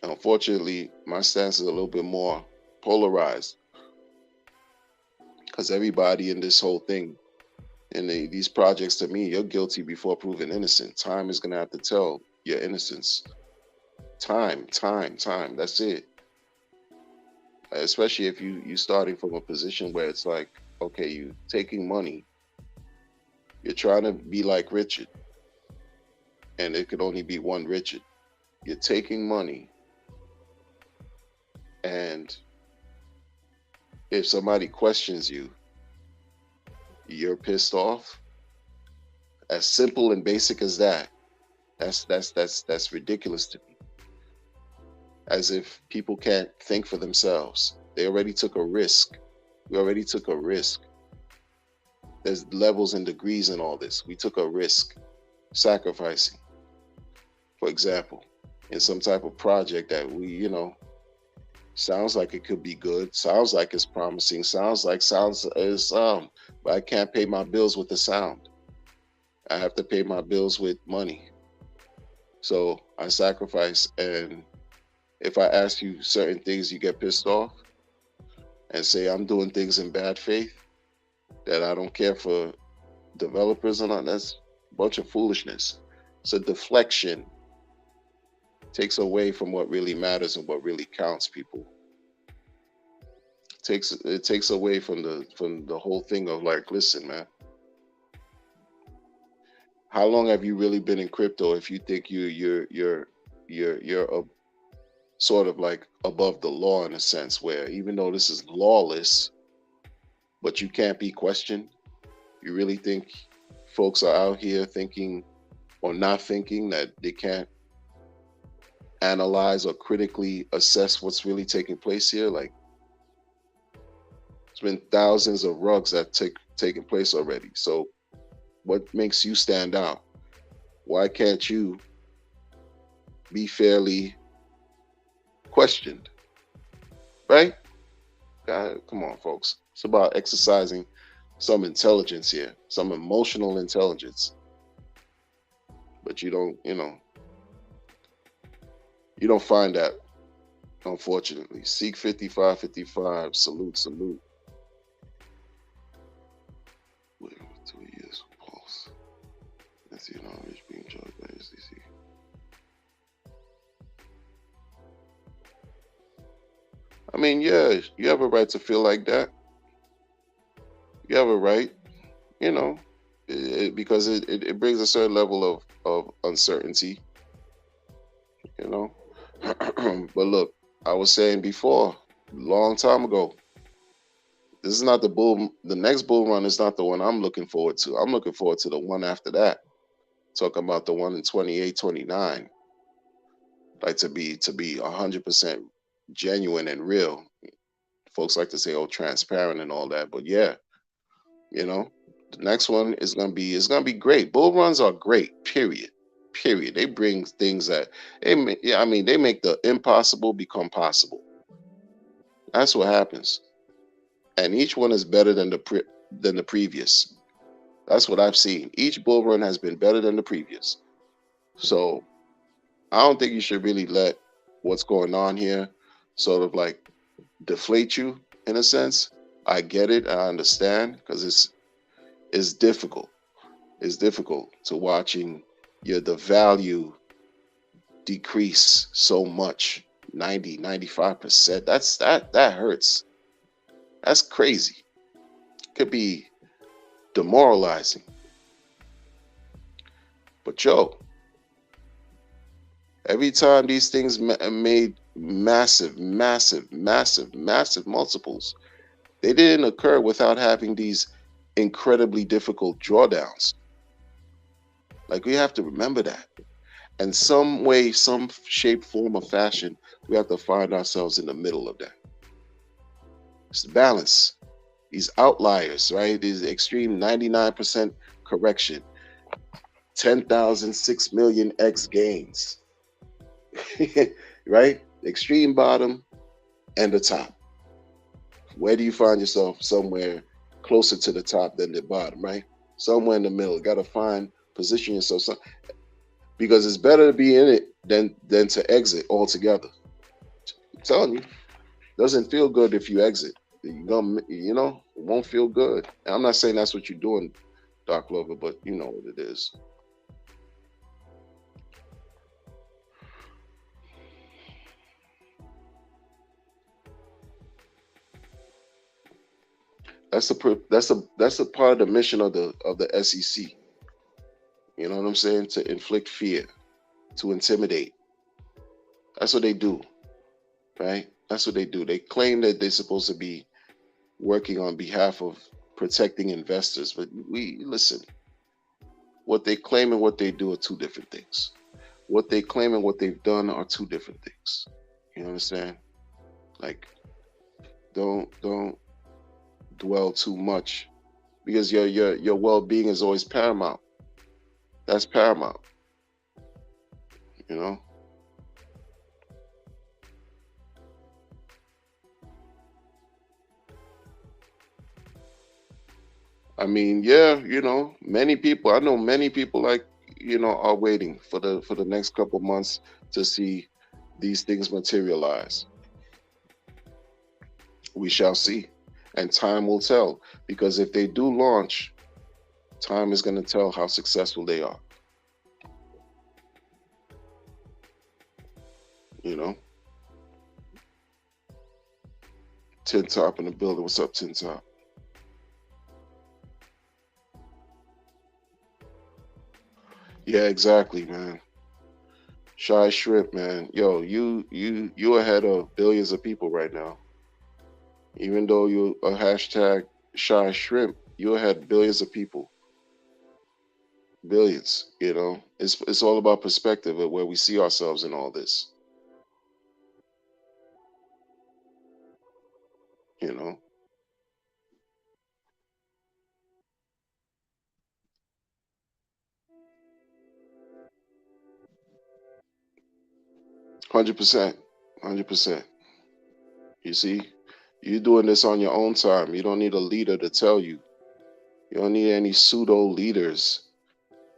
Unfortunately, my stance is a little bit more polarized because everybody in this whole thing, in these projects, to me, you're guilty before proven innocent. Time is going to have to tell your innocence. Time. That's it. Especially if you starting from a position where it's like, okay, you taking money, you're trying to be like Richard, and it could only be one Richard. You're taking money, and if somebody questions you, you're pissed off. As simple and basic as that. That's ridiculous to me. As if people can't think for themselves. They already took a risk. We already took a risk. There's levels and degrees in all this. We took a risk, sacrificing, for example, in some type of project that we, sounds like it could be good, sounds like it's promising, sounds is but I can't pay my bills with the sound. I have to pay my bills with money. So I sacrifice, and if I ask you certain things, you get pissed off and say I'm doing things in bad faith, that I don't care for developers or not. That's a bunch of foolishness. It's a deflection. Takes away from what really matters and what really counts, people. It takes away from the whole thing of like, listen, man, how long have you really been in crypto if you think you're a, sort of like above the law, in a sense, where even though this is lawless, but you can't be questioned? You really think folks are out here thinking or not thinking that they can't analyze or critically assess what's really taking place here? Like, it's been thousands of rugs that taken place already. So what makes you stand out? Why can't you be fairly questioned? Right? God, come on, folks. It's about exercising some intelligence here, some emotional intelligence. But you don't find that, unfortunately. Seek 5555, salute. Wait, 2 years pulse. That's the knowledge being charged by SEC. I mean, yeah, you have a right to feel like that. You have a right, because it brings a certain level of uncertainty, you know. But look, I was saying before, long time ago, this is not the next bull run is not the one I'm looking forward to. I'm looking forward to the one after that. Talking about the one in 28, 29. Like to be 100% genuine and real. Folks like to say, oh, transparent and all that. But yeah, the next one is gonna be great. Bull runs are great, period. They bring things that they make the impossible become possible. That's what happens. And each one is better than the previous. That's what I've seen. Each bull run has been better than the previous. So I don't think you should really let what's going on here sort of like deflate you, in a sense. I get it. I understand, because it's difficult. It's difficult to watching the value decrease so much. 95%. That hurts. That's crazy. Could be demoralizing. But every time these things made massive multiples, they didn't occur without having these incredibly difficult drawdowns. Like, we have to remember that. And some way, some shape, form, or fashion, we have to find ourselves in the middle of that. It's the balance. These outliers, right? These extreme 99% correction, 10,000, 6 million X gains, right? Extreme bottom and the top. Where do you find yourself? Somewhere closer to the top than the bottom, right? Somewhere in the middle. You got to position yourself, because it's better to be in it than to exit altogether. I'm telling you, it doesn't feel good if you exit. It won't feel good. And I'm not saying that's what you're doing, Doc Lover, but you know what it is. That's a part of the mission of the SEC. You know what I'm saying? To inflict fear, to intimidate. That's what they do, right? That's what they do. They claim that they're supposed to be working on behalf of protecting investors, but listen. what they claim and what they do are two different things. What they claim and what they've done are two different things. You understand? Like, don't dwell too much, because your well-being is always paramount. That's paramount. You know. I mean, yeah, many people. I know many people, like, are waiting for the next couple months to see these things materialize. We shall see, and time will tell. Because if they do launch, time is going to tell how successful they are. You know, Tin Top in the building. What's up, Tin Top? Yeah, exactly, man. Shy Shrimp, man. Yo, you ahead of billions of people right now. Even though you a hashtag Shy Shrimp, you ahead billions of people. Billions. It's all about perspective of where we see ourselves in all this. You know, 100%, 100%. You see, you doing this on your own time. You don't need a leader to tell you. You don't need any pseudo leaders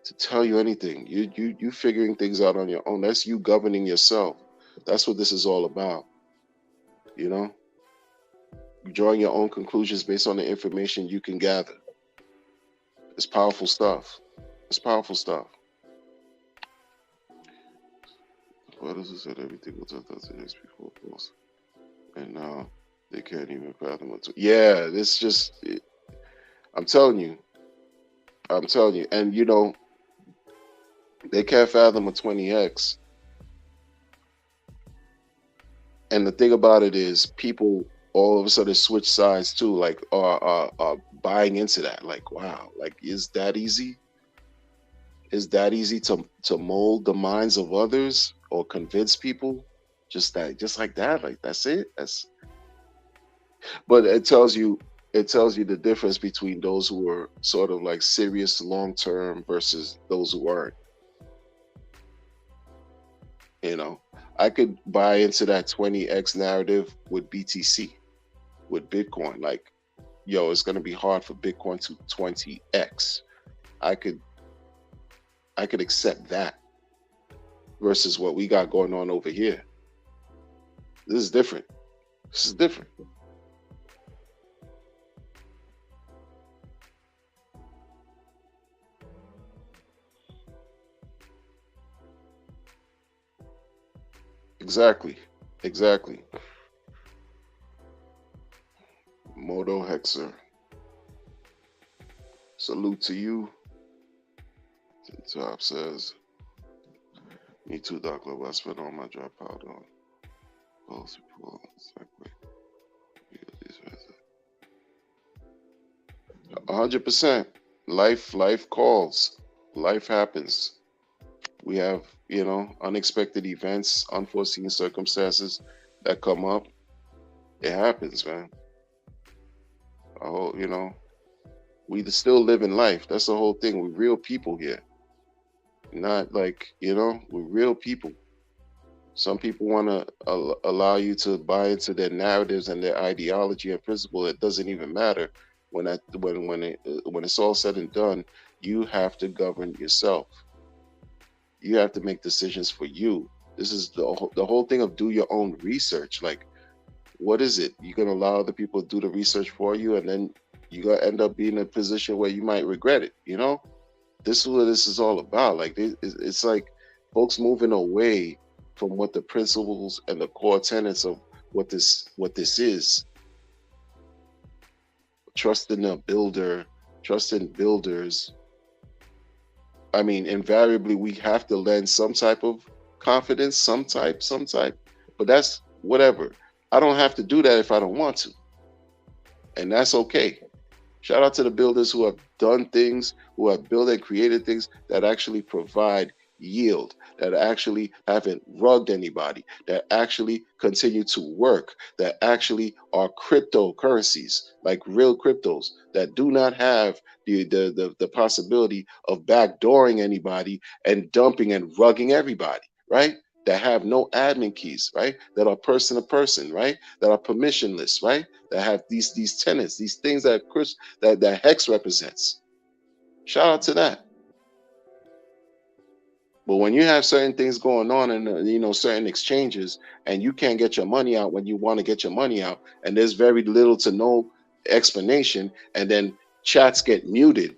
to tell you anything. You figuring things out on your own. That's you governing yourself. That's what this is all about. You know, drawing your own conclusions based on the information you can gather. It's powerful stuff. It's powerful stuff. Why does it say everything was 10,000 years before post? And now they can't even fathom it. Yeah, this just, I'm telling you, I'm telling you. And they can't fathom a 20x. And the thing about it is, people all of a sudden switch sides too, like are buying into that. Like, wow, like, is that easy? Is that easy to mold the minds of others or convince people? Just like that, like that's it. But it tells you the difference between those who are sort of like serious long term versus those who aren't. You know, I could buy into that 20x narrative with BTC, with Bitcoin. Like, yo, it's gonna be hard for Bitcoin to 20x. I could I could accept that versus what we got going on over here. This is different. This is different. Exactly. Exactly. Moto Hexer. Salute to you. Top says, me too, Doc Love. I spent all my dry powder on both people. 100%. Life calls. Life happens. We have, unexpected events, unforeseen circumstances that come up. It happens, man. We still live in life. That's the whole thing. We're real people here. Not like, we're real people. Some people want to allow you to buy into their narratives and their ideology and principle. It doesn't even matter when it's all said and done. You have to govern yourself. You have to make decisions for you. This is the whole thing of do your own research. Like, what is it? You're gonna allow other people to do the research for you, and then you're gonna end up being in a position where you might regret it. This is what this is all about. Like, it's like folks moving away from what the principles and the core tenets of what this is. Trust in the builder, trust in builders. I mean, invariably we have to lend some type of confidence, some type. But that's whatever. I don't have to do that if I don't want to. And that's okay. Shout out to the builders who have done things, who have built and created things that actually provide yield, that actually haven't rugged anybody, that actually continue to work, that actually are cryptocurrencies, like real cryptos, that do not have the possibility of backdooring anybody and dumping and rugging everybody, right? That have no admin keys, right? That are person to person, right? That are permissionless, right? That have these tenants, these things that Chris that Hex represents. Shout out to that. But when you have certain things going on and certain exchanges, and you can't get your money out when you want to get your money out, and there's very little to no explanation, and then chats get muted,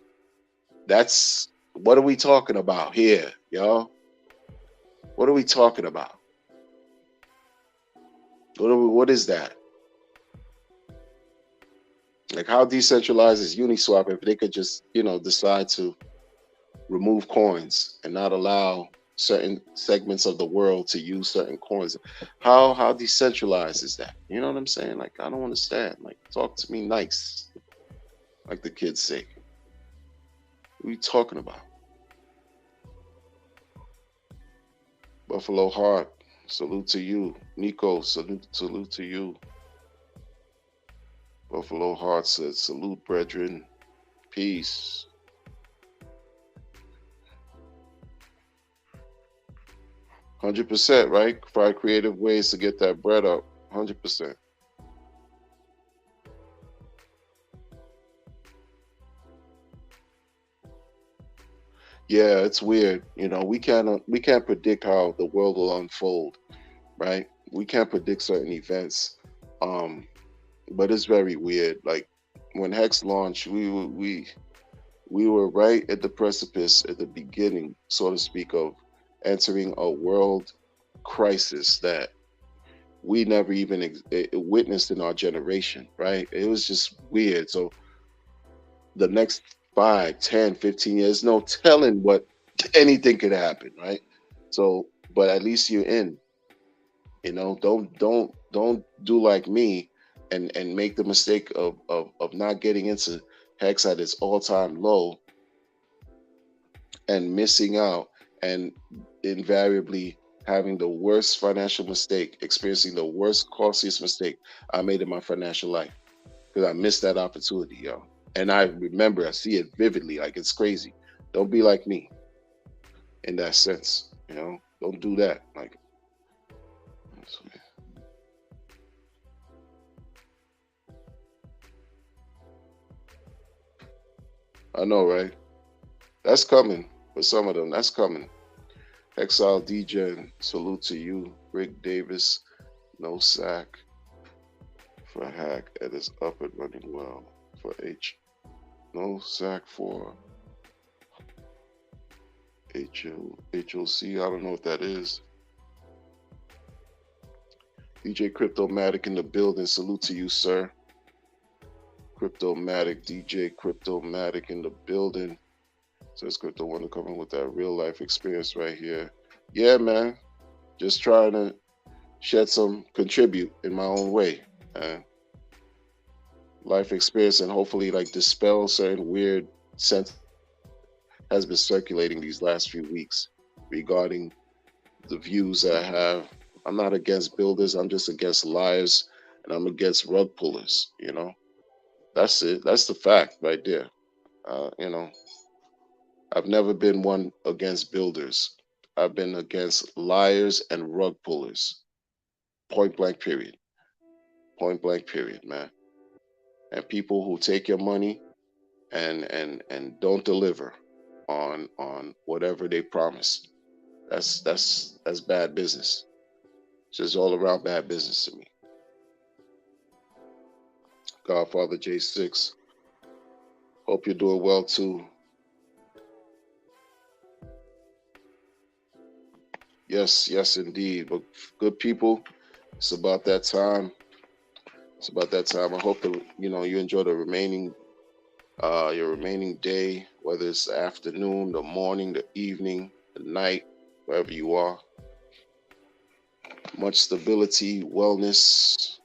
that's what are we talking about here, y'all? What are we talking about? What is that? Like, how decentralized is Uniswap if they could just, decide to remove coins and not allow certain segments of the world to use certain coins? How decentralized is that? You know what I'm saying? Like, I don't understand. Like, talk to me nice, like the kids say. What are you talking about? Buffalo Heart, salute to you. Nico, salute to you. Buffalo Heart says, salute, brethren. Peace. 100%, right? Find creative ways to get that bread up. 100%. Yeah, it's weird. We can't predict how the world will unfold, right? We can't predict certain events. Um, but it's very weird. Like when Hex launched, we were right at the precipice at the beginning, so to speak, of entering a world crisis that we never even witnessed in our generation, right? It was just weird. So the next 5, 10, 15 years, no telling what anything could happen, right? So, but at least you're in. Don't do like me and make the mistake of not getting into Hex at its all-time low and missing out and invariably having the worst financial mistake, experiencing the worst, costliest mistake I made in my financial life because I missed that opportunity, yo. And I remember, I see it vividly, like it's crazy. Don't be like me in that sense, Don't do that. Like, I know, right? That's coming for some of them. That's coming. Exile DJ, salute to you. Rick Davis, no sack for hack. It is up and running well for H. No sack for HOC. I don't know what that is. DJ Cryptomatic in the building. Salute to you, sir. Cryptomatic, DJ Cryptomatic in the building. Says Crypto Wonder coming with that real life experience right here. Yeah, man. Just trying to contribute in my own way. Life experience and hopefully like dispel certain weird sense has been circulating these last few weeks regarding the views that I have. I'm not against builders. I'm just against liars and I'm against rug pullers. That's it. That's the fact right there. Uh, you know, I've never been one against builders. I've been against liars and rug pullers. Point blank, period. Point blank, period, man. And people who take your money and don't deliver on whatever they promise. That's bad business. It's just all around bad business to me. Godfather J6. Hope you're doing well too. Yes, yes, indeed. But good people, it's about that time. It's about that time. I hope that you enjoy the remaining your remaining day, whether it's the afternoon, the morning, the evening, the night, wherever you are. Much stability, wellness,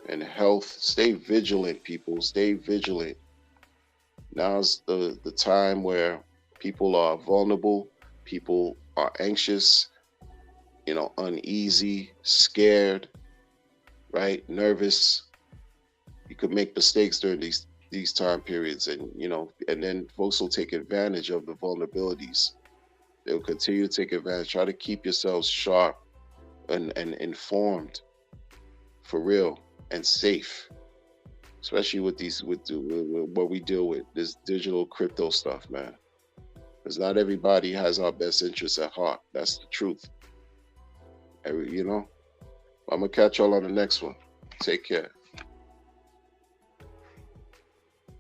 and health. Stay vigilant, people. Stay vigilant. Now's the time where people are vulnerable, people are anxious, uneasy, scared, right? Nervous. You could make mistakes during these time periods, and and then folks will take advantage of the vulnerabilities. They'll continue to take advantage. Try to keep yourselves sharp and informed for real and safe, especially with with what we deal with, this digital crypto stuff, man. Because not everybody has our best interests at heart. That's the truth. I'm gonna catch y'all on the next one. Take care.